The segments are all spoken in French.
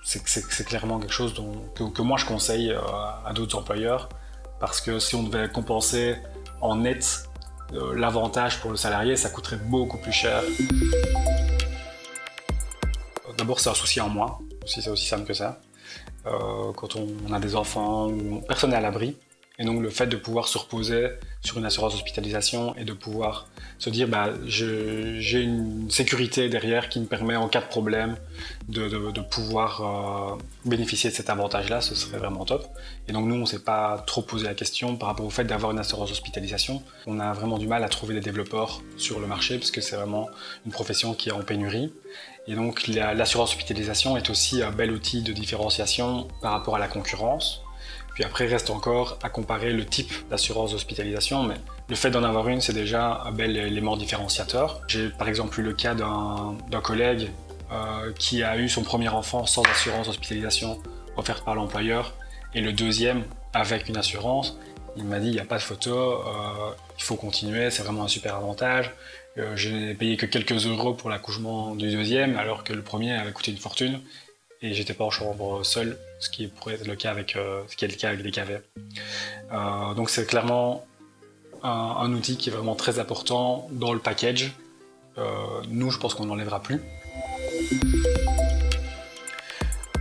c'est clairement quelque chose que moi je conseille à d'autres employeurs, parce que si on devait compenser en net l'avantage pour le salarié, ça coûterait beaucoup plus cher. D'abord, c'est un souci en moins, c'est aussi simple que ça. Quand on a des enfants, personne n'est à l'abri. Et donc le fait de pouvoir se reposer sur une assurance hospitalisation et de pouvoir se dire j'ai une sécurité derrière qui me permet en cas de problème de pouvoir bénéficier de cet avantage-là, ce serait vraiment top. Et donc nous, on ne s'est pas trop posé la question par rapport au fait d'avoir une assurance hospitalisation. On a vraiment du mal à trouver des développeurs sur le marché parce que c'est vraiment une profession qui est en pénurie. Et donc l'assurance hospitalisation est aussi un bel outil de différenciation par rapport à la concurrence. Puis après, il reste encore à comparer le type d'assurance d'hospitalisation, mais le fait d'en avoir une, c'est déjà un bel élément différenciateur. J'ai par exemple eu le cas d'un collègue qui a eu son premier enfant sans assurance hospitalisation offerte par l'employeur, et le deuxième avec une assurance. Il m'a dit, il n'y a pas de photo, il faut continuer, c'est vraiment un super avantage. Je n'ai payé que quelques euros pour l'accouchement du deuxième, alors que le premier avait coûté une fortune. Et j'étais pas en chambre seul, ce qui pourrait être le cas avec, ce qui est le cas avec des KV. Donc c'est clairement un outil qui est vraiment très important dans le package. Nous, je pense qu'on n'enlèvera plus.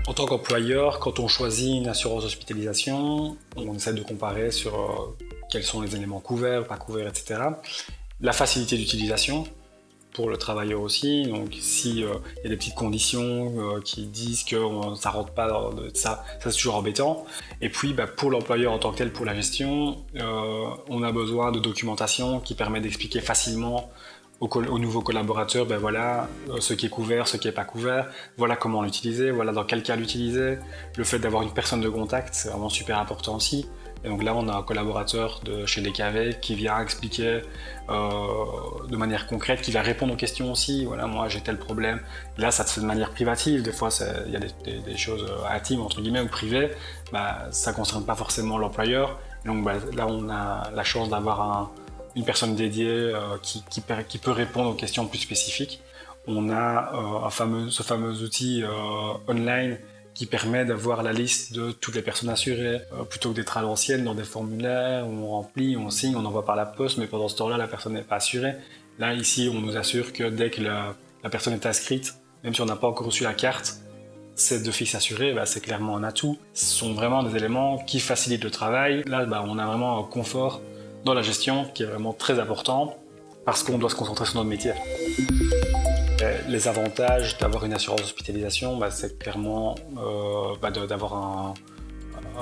En tant qu'employeur, quand on choisit une assurance hospitalisation, on essaie de comparer sur quels sont les éléments couverts, pas couverts, etc. La facilité d'utilisation pour le travailleur aussi, donc si y a des petites conditions qui disent que ça rentre pas dans ça c'est toujours embêtant. Et puis pour l'employeur en tant que tel, pour la gestion, on a besoin de documentation qui permet d'expliquer facilement aux nouveaux collaborateurs, voilà ce qui est couvert, ce qui n'est pas couvert, voilà comment l'utiliser, voilà dans quel cas l'utiliser. Le fait d'avoir une personne de contact, c'est vraiment super important aussi. Et donc là, on a un collaborateur de chez DKV qui vient expliquer de manière concrète, qui va répondre aux questions aussi. Voilà, moi j'ai tel problème. Et là, ça se fait de manière privative. Des fois, il y a des choses intimes, entre guillemets, ou privées. Ça ne concerne pas forcément l'employeur. Donc là, on a la chance d'avoir une personne dédiée qui peut répondre aux questions plus spécifiques. On a ce fameux outil online qui permet d'avoir la liste de toutes les personnes assurées, plutôt que d'être à l'ancienne dans des formulaires où on remplit, on signe, on envoie par la poste, mais pendant ce temps-là, la personne n'est pas assurée. Là, ici, on nous assure que dès que la personne est inscrite, même si on n'a pas encore reçu la carte, c'est d'office assuré, c'est clairement un atout. Ce sont vraiment des éléments qui facilitent le travail. Là, on a vraiment un confort dans la gestion qui est vraiment très important parce qu'on doit se concentrer sur notre métier. Les avantages d'avoir une assurance hospitalisation, c'est clairement d'avoir un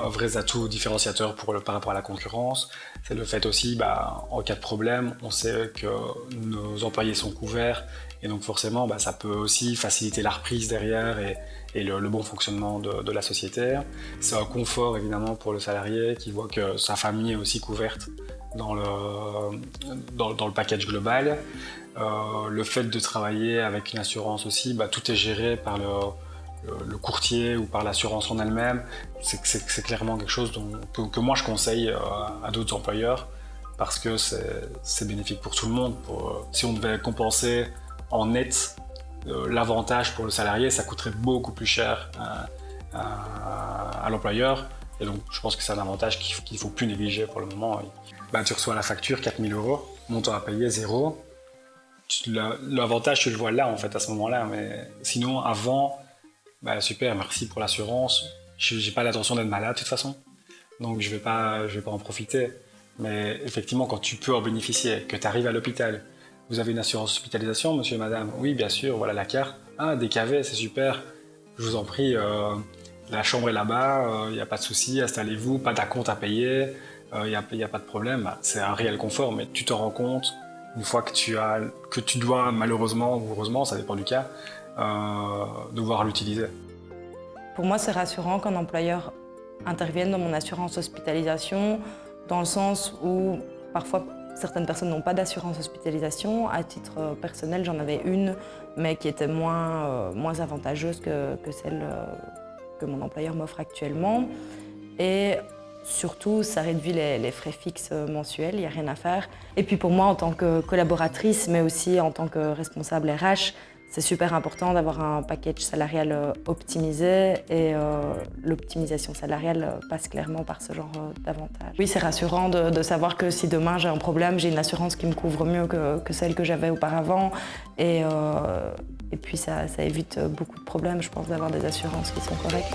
vrai atout différenciateur par rapport à la concurrence. C'est le fait aussi, en cas de problème, on sait que nos employés sont couverts et donc forcément, ça peut aussi faciliter la reprise derrière et le bon fonctionnement de la société. C'est un confort évidemment pour le salarié qui voit que sa famille est aussi couverte dans le package global. Le fait de travailler avec une assurance aussi, tout est géré par le courtier ou par l'assurance en elle-même. C'est clairement quelque chose que moi je conseille à d'autres employeurs parce que c'est bénéfique pour tout le monde. Si on devait compenser en net l'avantage pour le salarié, ça coûterait beaucoup plus cher à l'employeur. Et donc je pense que c'est un avantage qu'il ne faut plus négliger pour le moment. Tu reçois la facture, 4 000 €, montant à payer, 0. L'avantage, tu le vois là en fait à ce moment-là, mais sinon avant, super, merci pour l'assurance. J'ai pas l'intention d'être malade de toute façon, donc je vais pas en profiter. Mais effectivement, quand tu peux en bénéficier, que tu arrives à l'hôpital, vous avez une assurance hospitalisation, monsieur et madame? Oui, bien sûr, voilà la carte. Ah, DKV, c'est super. Je vous en prie, la chambre est là-bas, il n'y a pas de souci, installez-vous, pas d'acompte à payer, il n'y a pas de problème. C'est un réel confort, mais tu te rends compte une fois que tu dois malheureusement ou heureusement, ça dépend du cas, devoir l'utiliser. Pour moi, c'est rassurant qu'un employeur intervienne dans mon assurance hospitalisation, dans le sens où parfois certaines personnes n'ont pas d'assurance hospitalisation. À titre personnel, j'en avais une, mais qui était moins avantageuse que celle que mon employeur m'offre actuellement. Et surtout, ça réduit les frais fixes mensuels, il n'y a rien à faire. Et puis pour moi, en tant que collaboratrice, mais aussi en tant que responsable RH, c'est super important d'avoir un package salarial optimisé et l'optimisation salariale passe clairement par ce genre d'avantages. Oui, c'est rassurant de savoir que si demain j'ai un problème, j'ai une assurance qui me couvre mieux que celle que j'avais auparavant et puis ça évite beaucoup de problèmes, je pense, d'avoir des assurances qui sont correctes.